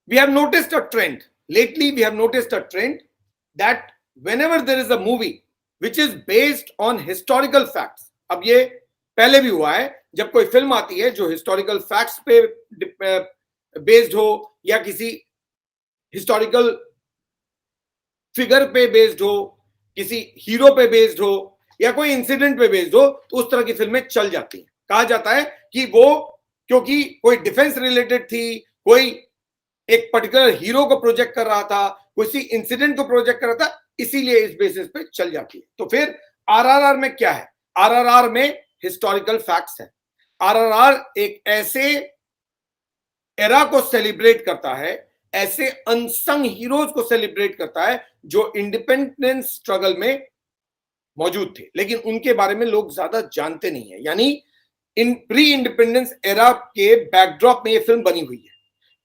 we have noticed a trend. Lately, we have noticed a trend that whenever there is a movie which is based on historical facts, अब ये पहले भी हुआ है, जब कोई फिल्म आती है जो हिस्टोरिकल फैक्ट्स पे बेस्ड हो या किसी हिस्टोरिकल फिगर पे बेस्ड हो, किसी हीरो पे बेस्ड हो या कोई इंसिडेंट पे बेस्ड हो, तो उस तरह की फिल्में चल जाती हैं. कहा जाता है कि वो क्योंकि कोई डिफेंस रिलेटेड थी, कोई एक पर्टिकुलर हीरो को प्रोजेक्ट कर रहा था, किसी इंसिडेंट को प्रोजेक्ट कर रहा था, इसीलिए इस बेसिस पे चल जाती है. तो फिर आरआरआर में क्या है? आरआरआर में हिस्टोरिकल फैक्ट्स है. आरआरआर एक ऐसे एरा को सेलिब्रेट करता है, ऐसे अनसंग हीरोज को सेलिब्रेट करता है जो इंडिपेंडेंस स्ट्रगल में मौजूद थे, लेकिन उनके बारे में लोग ज्यादा जानते नहीं है. यानी इन प्री इंडिपेंडेंस एरा के बैकड्रॉप में ये फिल्म बनी हुई है.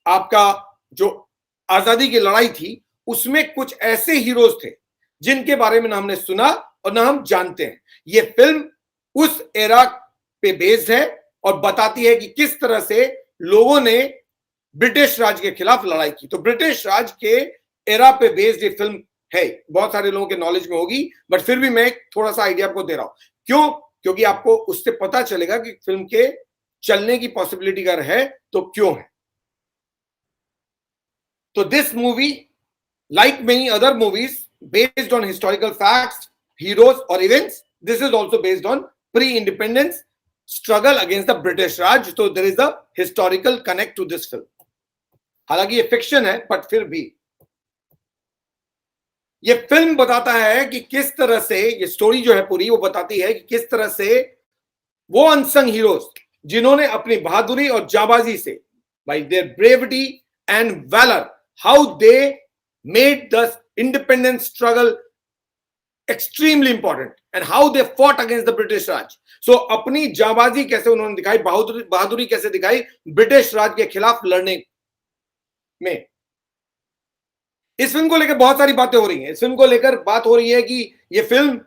आपका जो आजादी की लड़ाई थी उसमें कुछ ऐसे हीरोज थे जिनके बारे में ना हमने सुना और ना हम जानते हैं. ये फिल्म उस एरा पे बेस्ड है और बताती है कि किस तरह से लोगों ने ब्रिटिश राज के खिलाफ लड़ाई की. तो ब्रिटिश राज के एरा पे बेस्ड ये फिल्म है. बहुत सारे लोगों के नॉलेज में होगी, बट फिर भी मैं थोड़ा सा आइडिया आपको दे रहा हूं. क्यों? क्योंकि आपको उससे पता चलेगा कि फिल्म के चलने की पॉसिबिलिटी अगर है तो क्यों है. तो this movie, like many other movies based on historical facts, heroes or events, this is also based on pre-independence struggle against the British Raj. So there is a historical connect to this film. हालांकि ये fiction है, but फिर भी ये film बताता है कि किस तरह से, ये स्टोरी जो है पूरी वो बताती है कि किस तरह से वो अनसंग हीरोज जिन्होंने अपनी बहादुरी और जाबाजी से, by their bravery and valor, how they made the independence struggle extremely important and how they fought against the British Raj. So अपनी जाबाजी कैसे उन्होंने दिखाई, बहादुरी कैसे दिखाई ब्रिटिश राज के खिलाफ लड़ने में. इस फिल्म को लेकर बहुत सारी बातें हो रही हैं. इस फिल्म को लेकर बात हो रही है कि ये फिल्म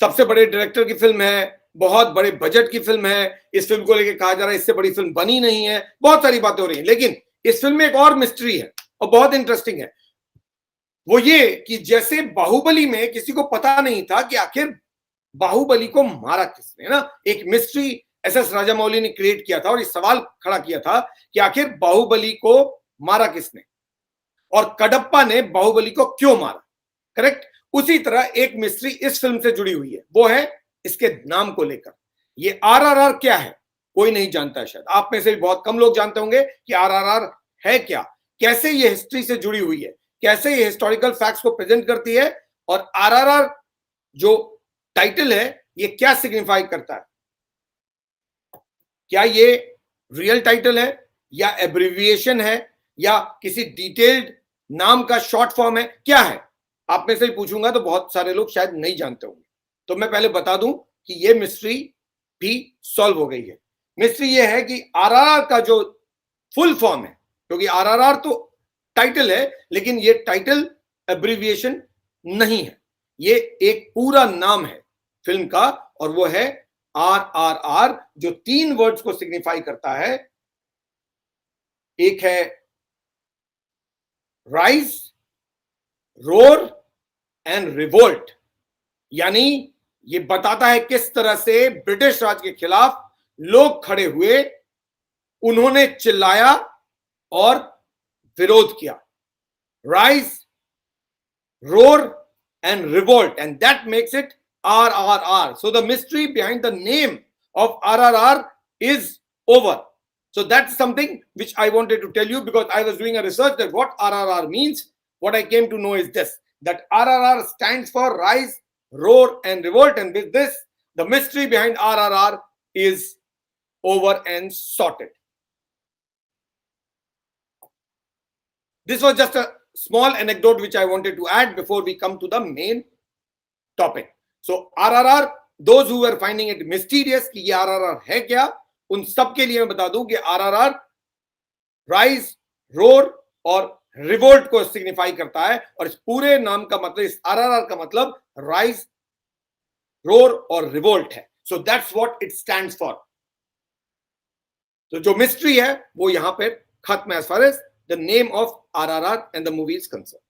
सबसे बड़े डायरेक्टर की फिल्म है, बहुत बड़े बजट की फिल्म है. इस फिल्म को लेकर कहा जा रहा है इससे बड़ी फिल्म बनी नहीं है. बहुत सारी बातें हो रही हैं, लेकिन इस फिल्म में एक और मिस्ट्री है और बहुत इंटरेस्टिंग है. वो ये कि जैसे बाहुबली में किसी को पता नहीं था कि आखिर बाहुबली को मारा किसने, ना, एक मिस्ट्री एस.एस. राजामौली ने क्रिएट किया था और ये सवाल खड़ा किया था कि आखिर बाहुबली को मारा किसने और कडप्पा ने बाहुबली को क्यों मारा. करेक्ट. उसी तरह एक मिस्ट्री इस फिल्म से जुड़ी हुई है, वो है इसके नाम को लेकर. ये आरआरआर क्या है कोई नहीं जानता है. शायद आप में से भी बहुत कम लोग जानते होंगे कि आरआरआर है क्या, कैसे ये हिस्ट्री से जुड़ी हुई है, कैसे ये हिस्टोरिकल फैक्ट्स को प्रेजेंट करती है, और आरआरआर जो टाइटल है ये क्या सिग्निफाई करता है. क्या ये रियल टाइटल है या एब्रिविएशन है या किसी डिटेल्ड नाम का शॉर्ट फॉर्म है, क्या है? आप में से ही पूछूंगा तो बहुत सारे लोग शायद नहीं जानते होंगे. तो मैं पहले बता दूं कि ये मिस्ट्री भी सॉल्व हो गई है. मिस्ट्री ये है कि आरआरआर का जो फुल फॉर्म है, क्योंकि आरआरआर तो टाइटल है लेकिन ये टाइटल एब्रिविएशन नहीं है, ये एक पूरा नाम है फिल्म का, और वो है आरआरआर, जो 3 वर्ड्स को सिग्निफाई करता है. एक है राइज, रोर एंड रिवोल्ट. यानी ये बताता है किस तरह से ब्रिटिश राज के खिलाफ लोग खड़े हुए, उन्होंने चिल्लाया और विरोध किया. Rise, roar and revolt, and that makes it RRR. So the mystery behind the name of RRR is over. So that's something which I wanted to tell you because I was doing a research that what RRR means. What I came to know is this, that RRR stands for Rise, Roar and Revolt, and with this the mystery behind RRR is over and sorted. This was just a small anecdote which I wanted to add before we come to the main topic. So RRR, those who were finding it mysterious कि ये RRR है क्या, उन सब के लिए मैं बता दूं कि RRR राइज, रोर और रिवोल्ट को सिग्निफाई करता है, और इस पूरे नाम का मतलब, इस RRR का मतलब राइज, रोर और रिवोल्ट है. So that's what it stands for. तो जो मिस्ट्री है वो यहां पर खत्म है as far as the name of RRR and the movie is concerned.